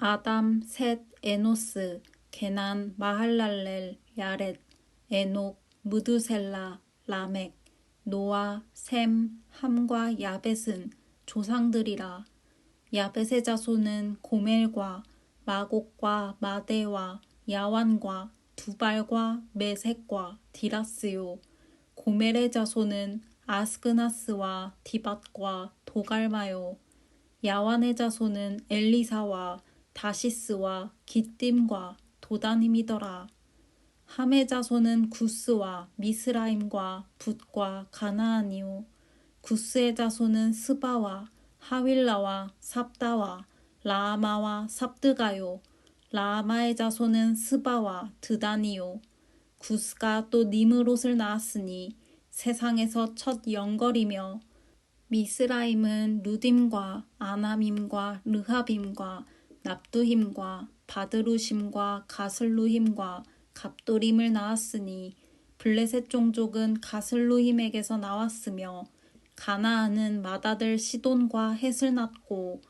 아담, 셋, 에노스, 게난, 마할랄렐, 야렛, 에녹, 무드셀라, 라멕, 노아, 셈, 함과 야벳은 조상들이라. 야벳의 자손은 고멜과 마곡과 마대와 야완과 두발과 메색과 디라스요. 고멜의 자손은 아스그나스와 디밧과 도갈마요. 야완의 자손은 엘리사와 다시스와 기띔과 도다님이더라. 함의 자손은 구스와 미스라임과 붓과 가나안이요. 구스의 자손은 스바와 하윌라와 삽다와 라아마와 삽드가요. 라아마의 자손은 스바와 드다니요. 구스가 또 니므롯을 낳았으니 세상에서 첫 영걸이며, 미스라임은 루딤과 아남임과 르하빔과 납두힘과 바드루심과 가슬루힘과 갑도림을 낳았으니 블레셋 종족은 가슬루힘에게서 나왔으며, 가나안은 맏아들 시돈과 헷을 낳고,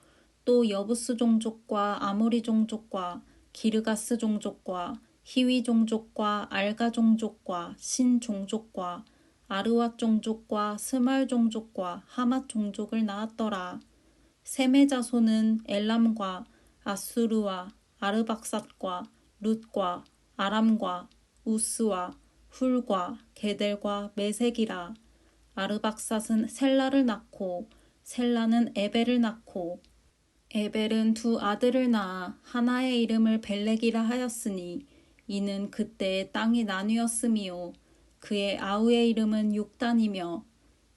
또 여부스 종족과 아모리 종족과 기르가스 종족과 히위 종족과 알가 종족과 신 종족과 아르왓 종족과 스말 종족과 하맛 종족을 낳았더라. 셈의 자손은 엘람과 아수르와 아르박삿과 룻과 아람과 우스와 훌과 게델과 메색이라. 아르박삿은 셀라를 낳고 셀라는 에벨을 낳고 에벨은 두 아들을 낳아 하나의 이름을 벨렉이라 하였으니 이는 그때의 땅이 나뉘었음이요. 그의 아우의 이름은 욕단이며,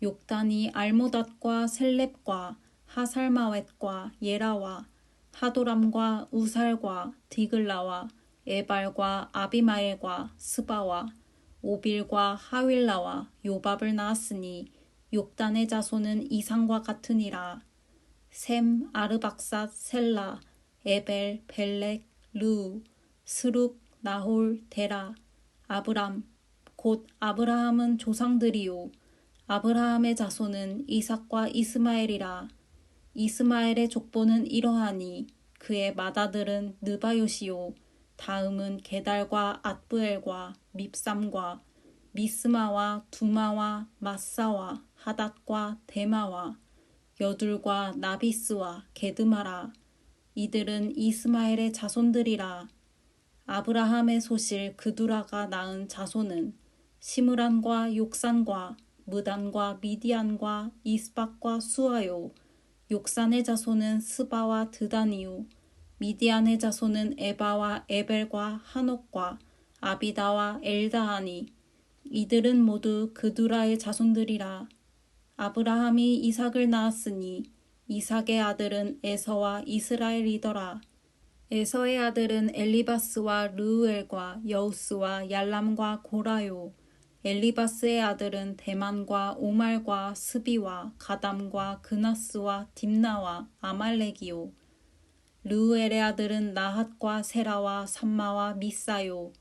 욕단이 알모닷과 셀렙과 하살마웻과 예라와 하도람과 우살과 디글라와 에발과 아비마엘과 스바와 오빌과 하윌라와 요밥을 낳았으니 욕단의 자손은 이상과 같으니라. 셈, 아르박삿, 셀라, 에벨, 벨렉, 르우, 스룩, 나홀, 데라, 아브람, 곧 아브라함은 조상들이요. 아브라함의 자손은 이삭과 이스마엘이라. 이스마엘의 족보는 이러하니 그의 맏아들은 느바요시요. 다음은 게달과 앗부엘과 밉삼과 미스마와 두마와 마사와 하닷과 데마와 여둘과 나비스와 게드마라. 이들은 이스마엘의 자손들이라. 아브라함의 소실 그두라가 낳은 자손은 시므란과 욕산과 무단과 미디안과 이스박과 수아요. 욕산의 자손은 스바와 드다니요. 미디안의 자손은 에바와 에벨과 한옥과 아비다와 엘다하니 이들은 모두 그두라의 자손들이라. 아브라함이 이삭을 낳았으니 이삭의 아들은 에서와 이스라엘이더라. 에서의 아들은 엘리바스와 르우엘과 여우스와 얄람과 고라요. 엘리바스의 아들은 대만과 오말과 스비와 가담과 그나스와 딥나와 아말렉이요. 르우엘의 아들은 나핫과 세라와 삼마와 미사요.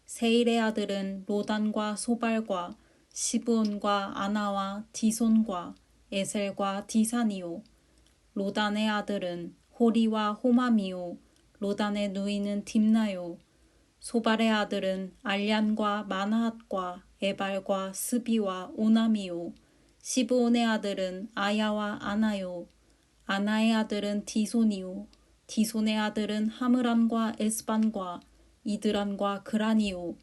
세일의 아들은 로단과 소발과 시브온과 아나와 디손과 에셀과 디산이요. 로단의 아들은 호리와 호맘이요. 로단의 누이는 딥나요. 소발의 아들은 알얀과 마나핫과 에발과 스비와 오남이요. 시브온의 아들은 아야와 아나요. 아나의 아들은 디손이요. 디손의 아들은 하므란과 에스반과 이드란과 그란이요.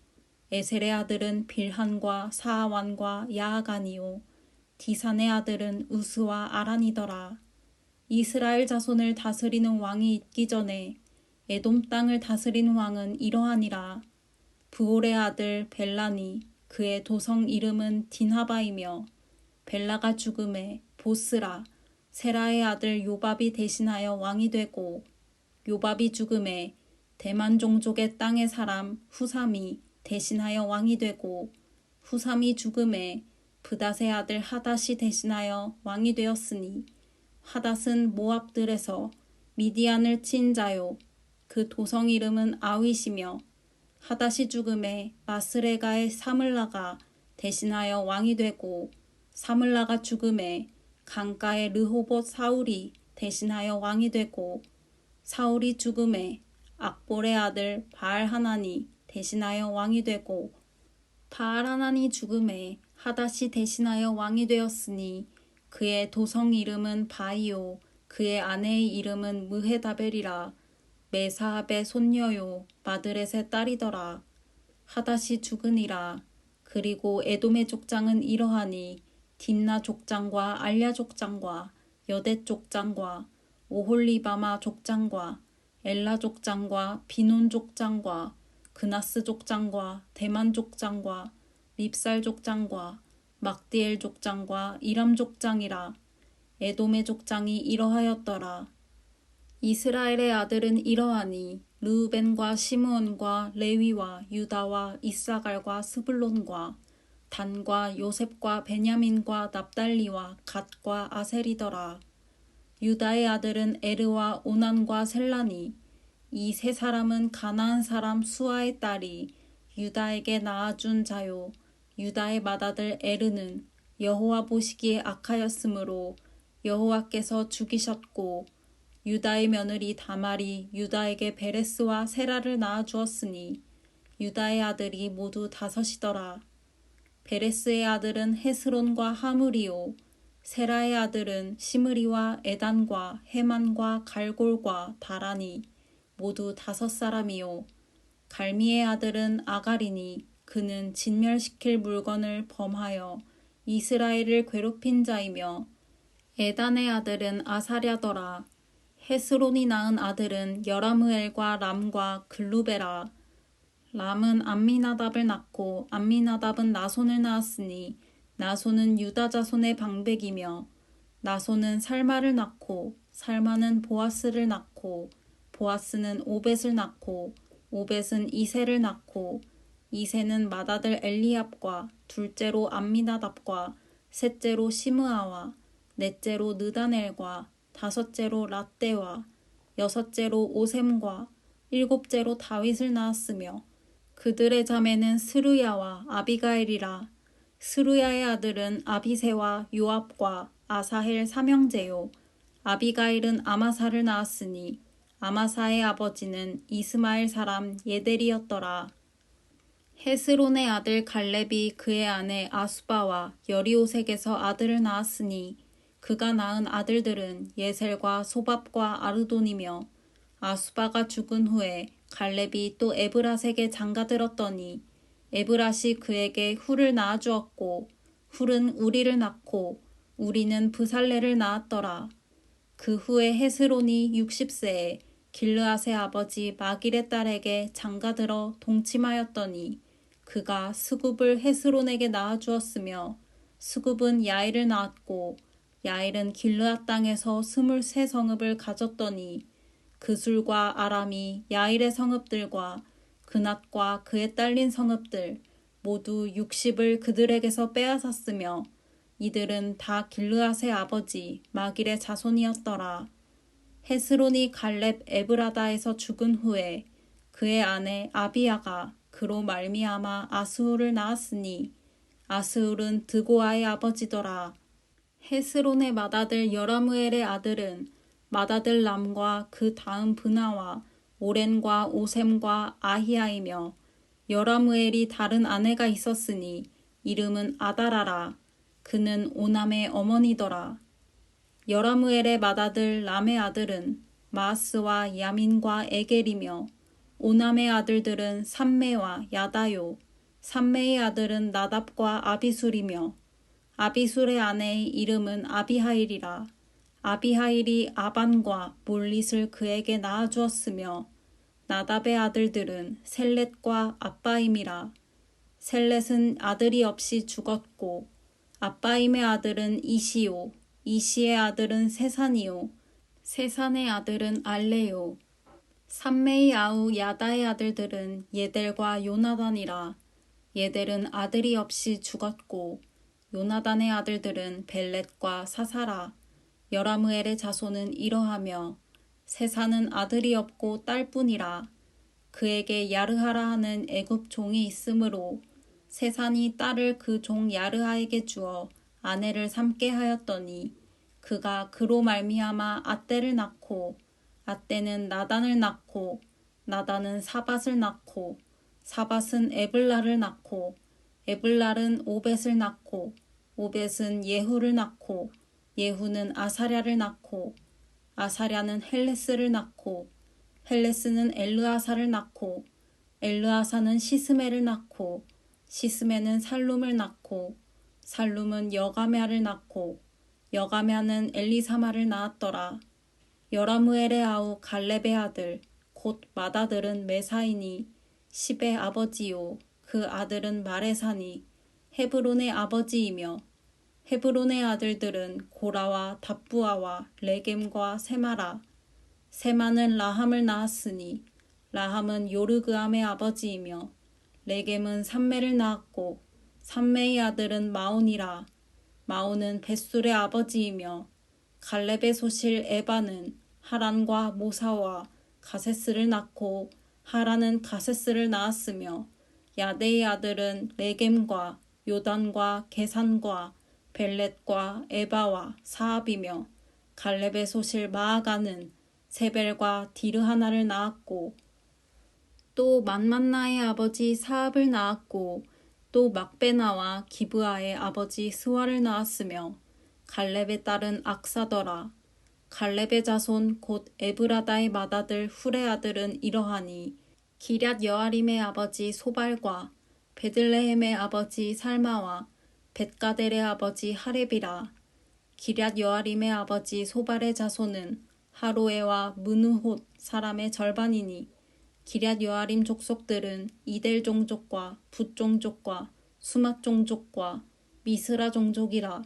에셀의 아들은 빌한과 사아완과 야아간이요. 디산의 아들은 우스와 아란이더라. 이스라엘 자손을 다스리는 왕이 있기 전에 에돔 땅을 다스린 왕은 이러하니라. 부올의 아들 벨라니 그의 도성 이름은 딘하바이며, 벨라가 죽음에 보스라 세라의 아들 요밥이 대신하여 왕이 되고, 요밥이 죽음에 대만 종족의 땅의 사람 후삼이 대신하여 왕이 되고, 후삼이 죽음에 브닷의 아들 하닷이 대신하여 왕이 되었으니, 하닷은 모압들에서 미디안을 친 자요. 그 도성 이름은 아윗이며, 하닷이 죽음에 마스레가의 사물라가 대신하여 왕이 되고, 사물라가 죽음에 강가의 르호봇 사울이 대신하여 왕이 되고, 사울이 죽음에 악볼의 아들 바알하난이 대신하여 왕이 되고 바알하난이 죽음에 하닷이 대신하여 왕이 되었으니 그의 도성 이름은 바이요 그의 아내의 이름은 무헤다벨이라 메사합의 손녀요 마드렛의 딸이더라. 하닷이 죽으니라. 그리고 에돔의 족장은 이러하니 딥나 족장과 알랴 족장과 여댓 족장과 오홀리바마 족장과 엘라 족장과 비논 족장과 그나스 족장과 대만 족장과 립살 족장과 막디엘 족장과 이람 족장이라. 에돔의 족장이 이러하였더라. 이스라엘의 아들은 이러하니 르우벤과 시므온과 레위와 유다와 이사갈과 스불론과 단과 요셉과 베냐민과 납달리와 갓과 아셀이더라. 유다의 아들은 에르와 오난과 셀라니. 이 세 사람은 가나안 사람 수아의 딸이 유다에게 낳아준 자요. 유다의 맏아들 에르는 여호와 보시기에 악하였으므로 여호와께서 죽이셨고 유다의 며느리 다말이 유다에게 베레스와 세라를 낳아주었으니 유다의 아들이 모두 5이더라. 베레스의 아들은 헤스론과 하물이요 세라의 아들은 시므리와 에단과 헤만과 갈골과 다라니 모두 5사람이요 갈미의 아들은 아가리니 그는 진멸시킬 물건을 범하여 이스라엘을 괴롭힌 자이며 에단의 아들은 아사랴더라. 헤스론이 낳은 아들은 여라므엘과 람과 글루베라. 람은 암미나답을 낳고 암미나답은 나손을 낳았으니 나손은 유다 자손의 방백이며 나손은 살마를 낳고 살마는 보아스를 낳고 보아스는 오벳을 낳고 오벳은 이세를 낳고 이세는 맏아들 엘리압과 둘째로 암미나답과 셋째로 시므아와 넷째로 느다넬과 다섯째로 랏대와 여섯째로 오셈과 일곱째로 다윗을 낳았으며 그들의 자매는 스루야와 아비가일이라. 스루야의 아들은 아비새와 요압과 아사헬 삼형제요 아비가일은 아마사를 낳았으니 아마사의 아버지는 이스마엘 사람 예델이었더라. 헤스론의 아들 갈렙이 그의 아내 아수바와 여리오색에서 아들을 낳았으니 그가 낳은 아들들은 예셀과 소밥과 아르돈이며 아수바가 죽은 후에 갈렙이 또 에브라색에 장가들었더니 에브라시 그에게 훌을 낳아주었고 훌은 우리를 낳고 우리는 브살레를 낳았더라. 그 후에 헤스론이 60세에 길르앗의 아버지 마길의 딸에게 장가들어 동침하였더니 그가 스굽을 헤스론에게 낳아주었으며 스굽은 야일을 낳았고 야일은 길르앗 땅에서 23성읍을 가졌더니 그술과 아람이 야일의 성읍들과 그낫과 그에 딸린 성읍들 모두 60을 그들에게서 빼앗았으며 이들은 다 길르앗의 아버지 마길의 자손이었더라. 헤스론이 갈렙 에브라다에서 죽은 후에 그의 아내 아비야가 그로 말미암아 아스훌을 낳았으니 아스훌은 드고아의 아버지더라. 헤스론의 맏아들 여라므엘의 아들은 맏아들 람과 그 다음 브나와 오렌과 오셈과 아히야이며 여라므엘이 다른 아내가 있었으니 이름은 아다라라. 그는 오남의 어머니더라. 여라므엘의 맏아들 람의 아들은 마아스와 야민과 에겔이며 오남의 아들들은 삼메와 야다요 삼메의 아들은 나답과 아비술이며 아비술의 아내의 이름은 아비하일이라. 아비하일이 아반과 몰릿을 그에게 낳아주었으며 나답의 아들들은 셀렛과 아빠임이라. 셀렛은 아들이 없이 죽었고 아빠임의 아들은 이시요 이시의 아들은 세산이요 세산의 아들은 알레요 삼메의 아우 야다의 아들들은 예델과 요나단이라. 예델은 아들이 없이 죽었고 요나단의 아들들은 벨렛과 사사라. 여라므엘의 자손은 이러하며 세산은 아들이 없고 딸뿐이라. 그에게 야르하라 하는 애굽 종이 있으므로 세산이 딸을 그 종 야르하에게 주어 아내를 삼게 하였더니 그가 그로 말미암아 앗대를 낳고 아떼는 나단을 낳고 나단은 사밧을 낳고 사밧은 에블라를 낳고 에블랄은 오벳을 낳고 오벳은 예후를 낳고 예후는 아사랴를 낳고 아사랴는 헬레스를 낳고 헬레스는 엘르아사를 낳고 엘르아사는 시스메를 낳고 시스메는 살룸을 낳고 살룸은 여가메아를 낳고 여가메아는 엘리사마를 낳았더라. 여라무엘의 아우 갈렙의 아들 곧 맏아들은 메사이니 십의 아버지요 그 아들은 마레사니 헤브론의 아버지이며 헤브론의 아들들은 고라와 답부아와 레겜과 세마라 세마는 라함을 낳았으니 라함은 요르그암의 아버지이며 레겜은 삼매를 낳았고 삼매의 아들은 마온이라 마온은 벳술의 아버지이며 갈렙의 소실 에바는 하란과 모사와 가세스를 낳고 하란은 가세스를 낳았으며 야데의 아들은 레겜과 요단과 게산과 벨렛과 에바와 사압이며 갈렙의 소실 마아가는 세벨과 디르하나를 낳았고 또 만만나의 아버지 사압을 낳았고 또 막베나와 기브아의 아버지 스와를 낳았으며 갈렙의 딸은 악사더라. 갈렙의 자손 곧 에브라다의 맏아들 훌의 아들은 이러하니 기럇 여아림의 아버지 소발과 베들레헴의 아버지 살마와 벳가델의 아버지 하렙이라. 기럇 여아림의 아버지 소발의 자손은 하로에와 무느톳 사람의 절반이니 기럇 여아림 족속들은 이델 종족과 붓 종족과 수맛 종족과 미스라 종족이라.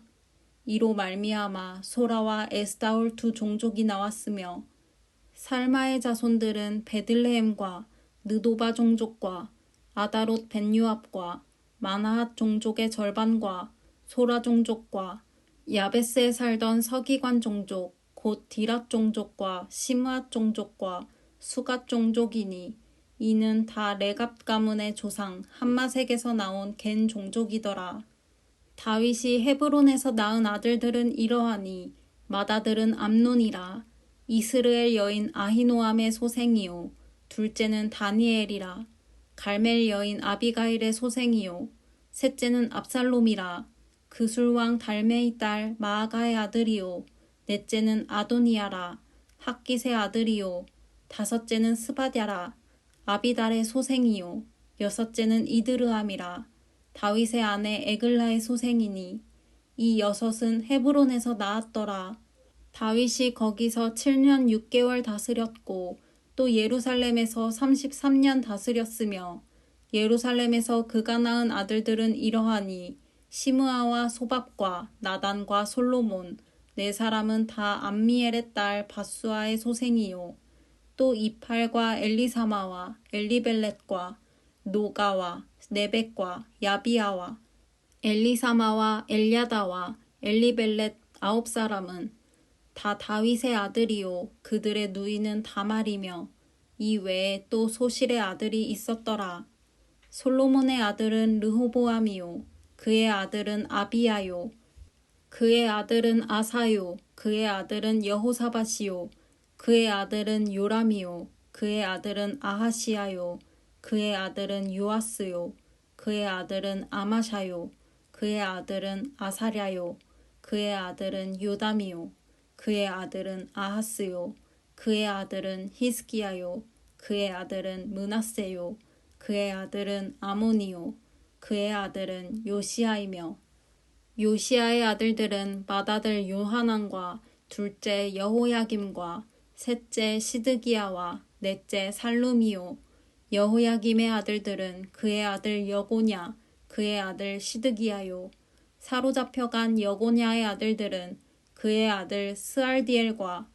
이로 말미암아 소라와 에스다올 두 종족이 나왔으며 살마의 자손들은 베들레헴과 느도바 종족과 아다롯 벤유압과 마나핫 종족의 절반과 소라 종족과 야베스에 살던 서기관 종족 곧 디랏 종족과 시므앗 종족과 수갓 종족이니 이는 다 레갑 가문의 조상 함마색에서 나온 겐 종족이더라. 다윗이 헤브론에서 낳은 아들들은 이러하니 맏아들은 암논이라. 이스르엘 여인 아히노암의 소생이요 둘째는 다니엘이라. 갈멜 여인 아비가일의 소생이요 셋째는 압살롬이라. 그술왕 달메의 딸 마아가의 아들이요 넷째는 아도니아라. 학깃의 아들이요 다섯째는 스바랴라. 아비달의 소생이요 여섯째는 이드르암이라. 다윗의 아내 에글라의 소생이니 이 여섯은 헤브론에서 낳았더라. 다윗이 거기서 7년 6개월 다스렸고 또 예루살렘에서 33년 다스렸으며 예루살렘에서 그가 낳은 아들들은 이러하니 시므아와 소밥과 나단과 솔로몬 네 사람은 다 암미엘의 딸 바수아의 소생이요 또 이팔과 엘리사마와 엘리벨렛과 노가와 네벡과 야비아와 엘리사마와 엘야다와 엘리벨렛 9사람은 다 다윗의 아들이요 그들의 누이는 다말이며 이 외에 또 소실의 아들이 있었더라. 솔로몬의 아들은 르호보암이요 그의 아들은 아비야요 그의 아들은 아사요 그의 아들은 여호사밧이요 그의 아들은 요람이요 그의 아들은 아하시야요 그의 아들은 요아스요 그의 아들은 아마샤요 그의 아들은 아사랴요 그의 아들은 요담이요 그의 아들은 아하스요 그의 아들은 히스기야요 그의 아들은 므낫세요 그의 아들은 아모니요 그의 아들은 요시야이며 요시야의 아들들은 맏아들 요하난과 둘째 여호야김과 셋째 시드기야와 넷째 살룸이요 여호야김의 아들들은 그의 아들 여고냐 그의 아들 시드기야요 사로잡혀간 여고냐의 아들들은 그의 아들 스알디엘과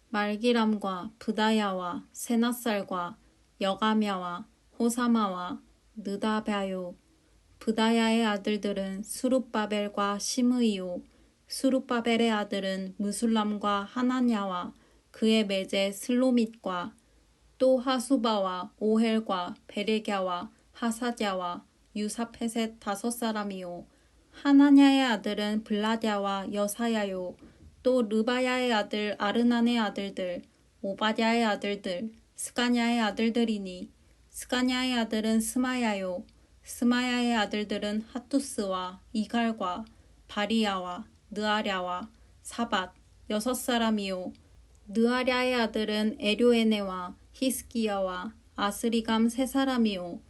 말기람과 브다야와 세낫살과 여가мя와 호사마와 느다바요 브다야의 아들들은 수룹바벨과 시므이요 수룹바벨의 아들은 무술람과 하나냐와 그의 매제 슬로밋과 또 하수바와 오헬과 베레갸와 하사랴와 유사페셋 5사람이요 하나냐의 아들은 블라랴와 여사야요 또 르바야의 아들 아르난의 아들들 오바댜의 아들들 스가냐의 아들들이니 스가냐의 아들은 스마야요 스마야의 아들들은 핫투스와 이갈과 바리야와 느아랴와 사밧 여섯 사람이요 느아랴의 아들은 에료에네와 히스기야와 아스리감 세 사람이요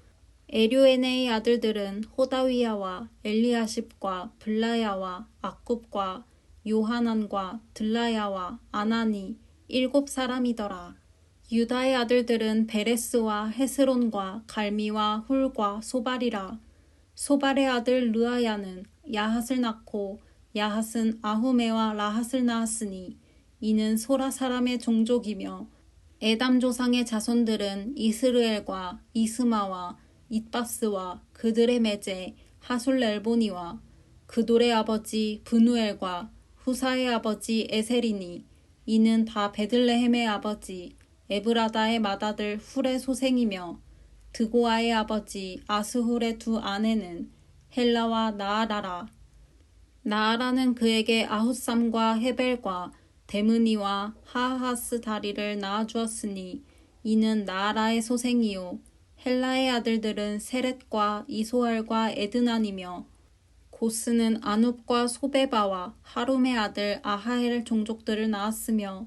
에료에네의 아들들은 호다위야와 엘리아십과 블라야와 악굽과 요하난과 들라야와 아나니 일곱 사람이더라. 유다의 아들들은 베레스와 헤스론과 갈미와 훌과 소발이라. 소발의 아들 르아야는 야핫을 낳고 야핫은 아후메와 라핫을 낳았으니 이는 소라 사람의 종족이며 에담 조상의 자손들은 이스르엘과 이스마와 잇바스와 그들의 매제 하술렐보니와 그돌의 아버지 브누엘과 후사의 아버지 에셀이니 이는 다 베들레헴의 아버지 에브라다의 맏아들 훌의 소생이며 드고아의 아버지 아스훌의 두 아내는 헬라와 나아라라. 나아라는 그에게 아훗삼과 헤벨과 데므니와 하하스 다리를 낳아주었으니 이는 나아라의 소생이요 헬라의 아들들은 세렛과 이소알과 에드난이며 고스는 아눕과 소베바와 하룸의 아들 아하엘 종족들을 낳았으며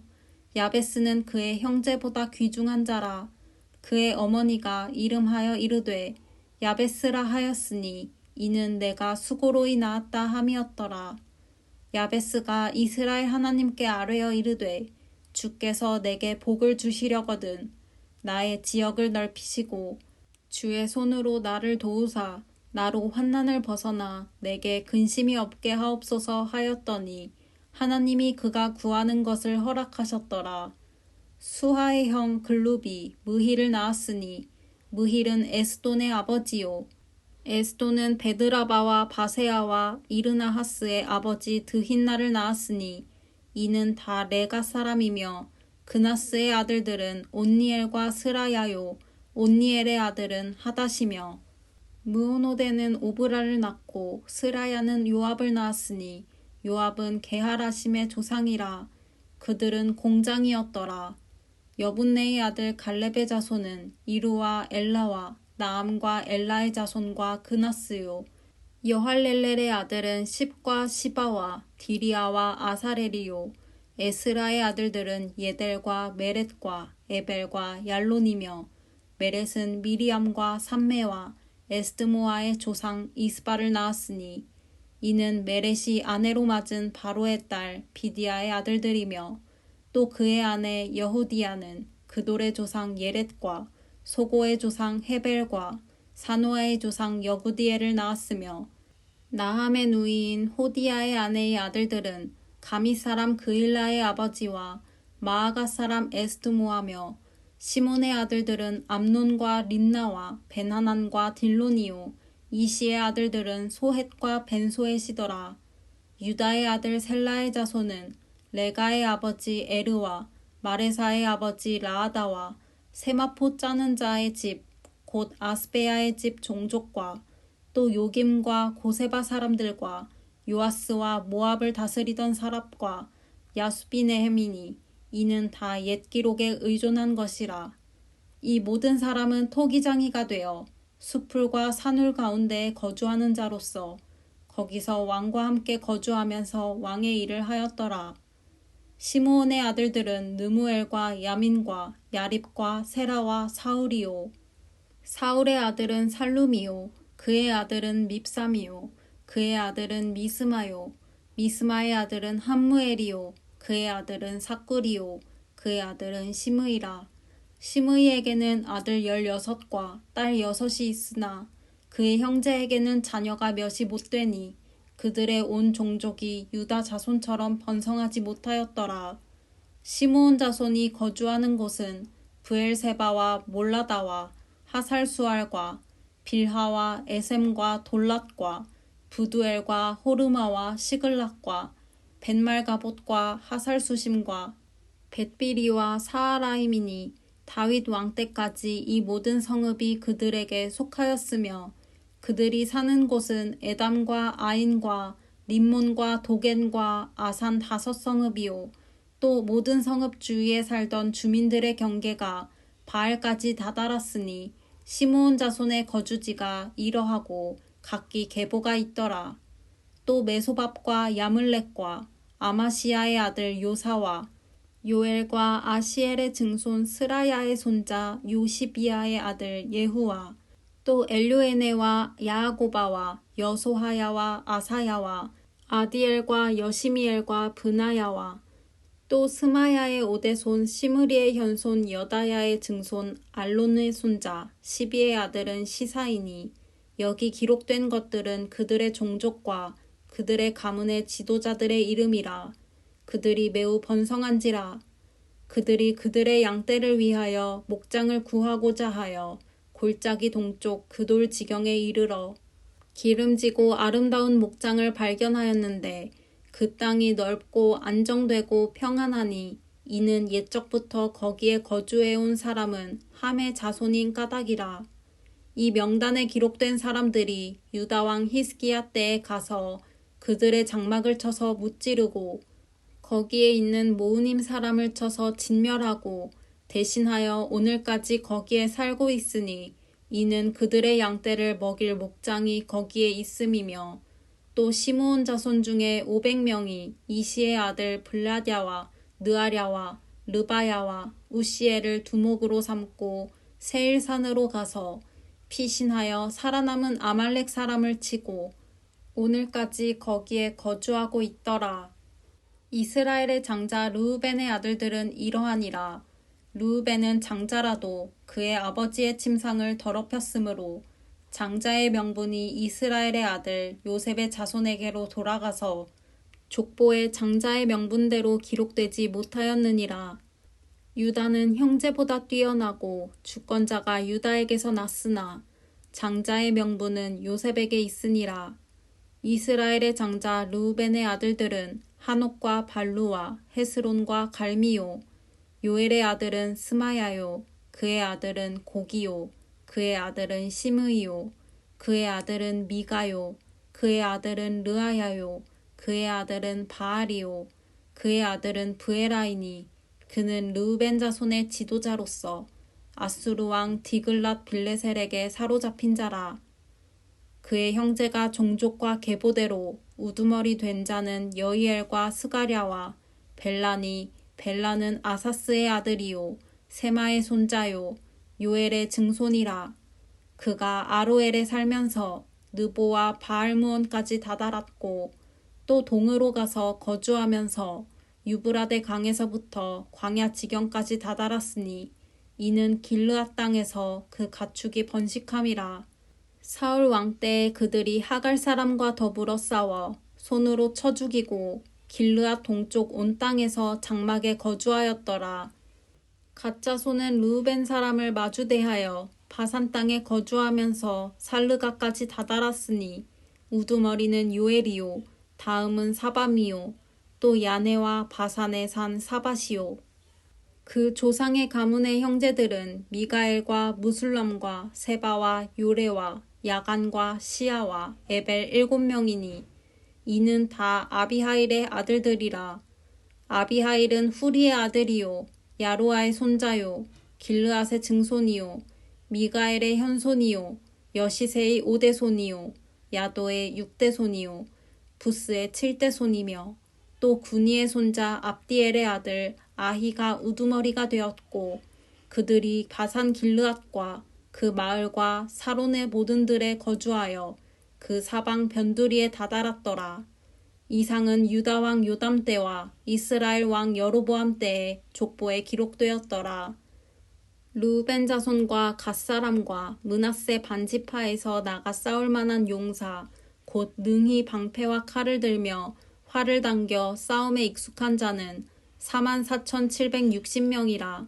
야베스는 그의 형제보다 귀중한 자라. 그의 어머니가 이름하여 이르되 야베스라 하였으니 이는 내가 수고로이 낳았다 함이었더라. 야베스가 이스라엘 하나님께 아뢰어 이르되 주께서 내게 복을 주시려거든 나의 지역을 넓히시고 주의 손으로 나를 도우사 나로 환난을 벗어나 내게 근심이 없게 하옵소서 하였더니 하나님이 그가 구하는 것을 허락하셨더라. 수하의 형 글룹이 무힐을 낳았으니 무힐은 에스돈의 아버지요 에스돈은 베드라바와 바세아와 이르나하스의 아버지 드힌나를 낳았으니 이는 다 레가 사람이며 그나스의 아들들은 온니엘과 스라야요 온니엘의 아들은 하닷이며 무오노데는 오브라를 낳고 스라야는 요압을 낳았으니 요압은 게하라심의 조상이라. 그들은 공장이었더라. 여분네의 아들 갈렙의 자손은 이루와 엘라와 나암과 엘라의 자손과 그나스요 여할렐렐의 아들은 십과 시바와 디리아와 아사렐이요 에스라의 아들들은 예델과 메렛과 에벨과 얄론이며 메렛은 미리암과 삼메와 에스드모아의 조상 이스바를 낳았으니 이는 메렛이 아내로 맞은 바로의 딸 비디아의 아들들이며 또 그의 아내 여후디아는 그돌의 조상 예렛과 소고의 조상 헤벨과 사노아의 조상 여구디엘을 낳았으며 나함의 누이인 호디아의 아내의 아들들은 가미 사람 그일라의 아버지와 마아가 사람 에스드모아며 시몬의 아들들은 암논과 림나와 벤하난과 딜론이요 이시의 아들들은 소헷과 벤소헷이더라. 유다의 아들 셀라의 자손은 레가의 아버지 에르와 마레사의 아버지 라아다와 세마포 짜는 자의 집 곧 아스베야의 집 종족과 또 요김과 고세바 사람들과 요아스와 모압을 다스리던 사람과 야수비네헤미니 이는 다 옛 기록에 의존한 것이라. 이 모든 사람은 토기장이가 되어 수풀과 산울 가운데에 거주하는 자로서 거기서 왕과 함께 거주하면서 왕의 일을 하였더라. 시므온의 아들들은 느무엘과 야민과 야립과 세라와 사울이요 사울의 아들은 살룸이요 그의 아들은 밉삼이요 그의 아들은 미스마요 미스마의 아들은 함무엘이요 그의 아들은 삭구리요 그의 아들은 시므이라. 시므이에게는 아들 16과 딸 6이 있으나 그의 형제에게는 자녀가 몇이 못되니 그들의 온 종족이 유다 자손처럼 번성하지 못하였더라. 시므온 자손이 거주하는 곳은 브엘세바와 몰라다와 하살수알과 빌하와 에셈과 돌랏과 부두엘과 호르마와 시글락과 벤말가봇과 하살수심과 벳비리와 사하라임이니 다윗 왕 때까지 이 모든 성읍이 그들에게 속하였으며 그들이 사는 곳은 에담과 아인과 림몬과 도겐과 아산 5 성읍이요 또 모든 성읍 주위에 살던 주민들의 경계가 바알까지 다다랐으니 시므온 자손의 거주지가 이러하고 각기 계보가 있더라. 또 메소밥과 야물렉과 아마시아의 아들 요사와 요엘과 아시엘의 증손 스라야의 손자 요시비아의 아들 예후와 또 엘요에네와 야아고바와 여소하야와 아사야와 아디엘과 여시미엘과 브나야와 또 스마야의 오대손 시므리의 현손 여다야의 증손 알론의 손자 시비의 아들은 시사이니 여기 기록된 것들은 그들의 종족과 그들의 가문의 지도자들의 이름이라. 그들이 매우 번성한지라. 그들이 그들의 양떼를 위하여 목장을 구하고자 하여 골짜기 동쪽 그 돌 지경에 이르러 기름지고 아름다운 목장을 발견하였는데 그 땅이 넓고 안정되고 평안하니 이는 옛적부터 거기에 거주해온 사람은 함의 자손인 까닭이라. 이 명단에 기록된 사람들이 유다 왕 히스기야 때에 가서 그들의 장막을 쳐서 무찌르고 거기에 있는 모으님 사람을 쳐서 진멸하고 대신하여 오늘까지 거기에 살고 있으니 이는 그들의 양떼를 먹일 목장이 거기에 있음이며 또 시므온 자손 중에 500명이 이시의 아들 블라랴와 느아랴와 르바야와 우시엘을 두목으로 삼고 세일산으로 가서 피신하여 살아남은 아말렉 사람을 치고 오늘까지 거기에 거주하고 있더라. 이스라엘의 장자 르우벤의 아들들은 이러하니라. 르우벤은 장자라도 그의 아버지의 침상을 더럽혔으므로 장자의 명분이 이스라엘의 아들 요셉의 자손에게로 돌아가서 족보에 장자의 명분대로 기록되지 못하였느니라. 유다는 형제보다 뛰어나고 주권자가 유다에게서 났으나 장자의 명분은 요셉에게 있으니라. 이스라엘의 장자 르우벤의 아들들은 한옥과 발루와 헤스론과 갈미요. 요엘의 아들은 스마야요. 그의 아들은 고기요. 그의 아들은 시므이요. 그의 아들은 미가요. 그의 아들은 르아야요. 그의 아들은 바알이요. 그의 아들은 브에라이니 그는 르우벤 자손의 지도자로서 아수르 왕 디글랏 빌레셀에게 사로잡힌 자라. 그의 형제가 종족과 계보대로 우두머리 된 자는 여이엘과 스가랴와 벨라니 벨라는 아사스의 아들이요 세마의 손자요 요엘의 증손이라. 그가 아로엘에 살면서 느보와 바알무온까지 다다랐고 또 동으로 가서 거주하면서 유브라데 강에서부터 광야 지경까지 다다랐으니 이는 길르앗 땅에서 그 가축이 번식함이라. 사울 왕 때에 그들이 하갈 사람과 더불어 싸워 손으로 쳐 죽이고 길르앗 동쪽 온 땅에서 장막에 거주하였더라. 갓자손은 르우벤 사람을 마주대하여 바산 땅에 거주하면서 살르가까지 다다랐으니 우두머리는 요엘이요 다음은 사밤이요 또 야네와 바산의 산 사바시요. 그 조상의 가문의 형제들은 미가엘과 무술람과 세바와 요레와 야간과 시아와 에벨 7명이니 이는 다 아비하일의 아들들이라. 아비하일은 후리의 아들이요 야로아의 손자요 길르앗의 증손이요 미가엘의 현손이요 여시세의 5대손이요 야도의 6대손이요 부스의 7대손이며 또 구니의 손자 압디엘의 아들 아히가 우두머리가 되었고 그들이 바산 길르앗과 그 마을과 사론의 모든 들에 거주하여 그 사방 변두리에 다다랐더라. 이상은 유다 왕 요담 때와 이스라엘 왕 여로보암 때의 족보에 기록되었더라. 르우벤 자손과 갓사람과 므낫세 반지파에서 나가 싸울 만한 용사 곧 능히 방패와 칼을 들며 활을 당겨 싸움에 익숙한 자는 44,760명이라.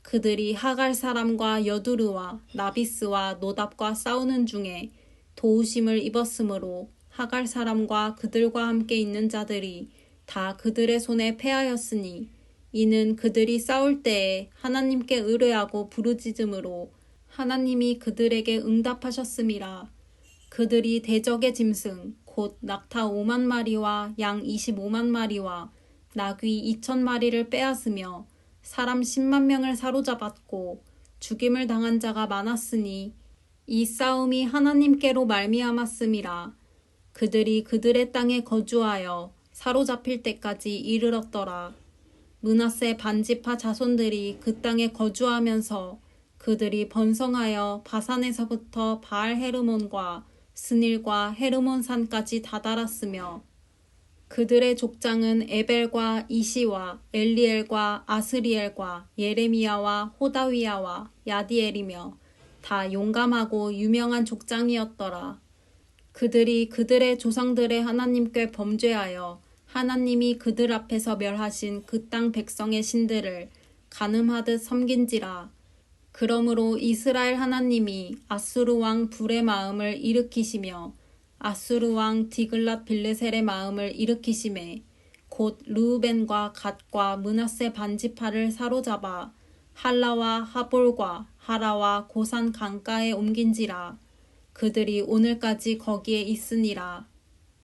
그들이 하갈 사람과 여두르와 나비스와 노답과 싸우는 중에 도우심을 입었으므로 하갈 사람과 그들과 함께 있는 자들이 다 그들의 손에 패하였으니 이는 그들이 싸울 때에 하나님께 의뢰하고 부르짖음으로 하나님이 그들에게 응답하셨음이라. 그들이 대적의 짐승 곧 낙타 5만 마리와 양 25만 마리와 나귀 2,000마리를 빼앗으며 사람 10만 명을 사로잡았고 죽임을 당한 자가 많았으니 이 싸움이 하나님께로 말미암았음이라. 그들이 그들의 땅에 거주하여 사로잡힐 때까지 이르렀더라. 므낫세 반지파 자손들이 그 땅에 거주하면서 그들이 번성하여 바산에서부터 바알 헤르몬과 스닐과 헤르몬 산까지 다다랐으며 그들의 족장은 에벨과 이시와 엘리엘과 아스리엘과 예레미야와 호다위야와 야디엘이며 다 용감하고 유명한 족장이었더라. 그들이 그들의 조상들의 하나님께 범죄하여 하나님이 그들 앞에서 멸하신 그 땅 백성의 신들을 간음하듯 섬긴지라. 그러므로 이스라엘 하나님이 아수르 왕 불의 마음을 일으키시며 아수르 왕 디글랏 빌레셀의 마음을 일으키시매 곧 르우벤과 갓과 므낫세 반지파를 사로잡아 할라와 하볼과 하라와 고산 강가에 옮긴지라. 그들이 오늘까지 거기에 있으니라.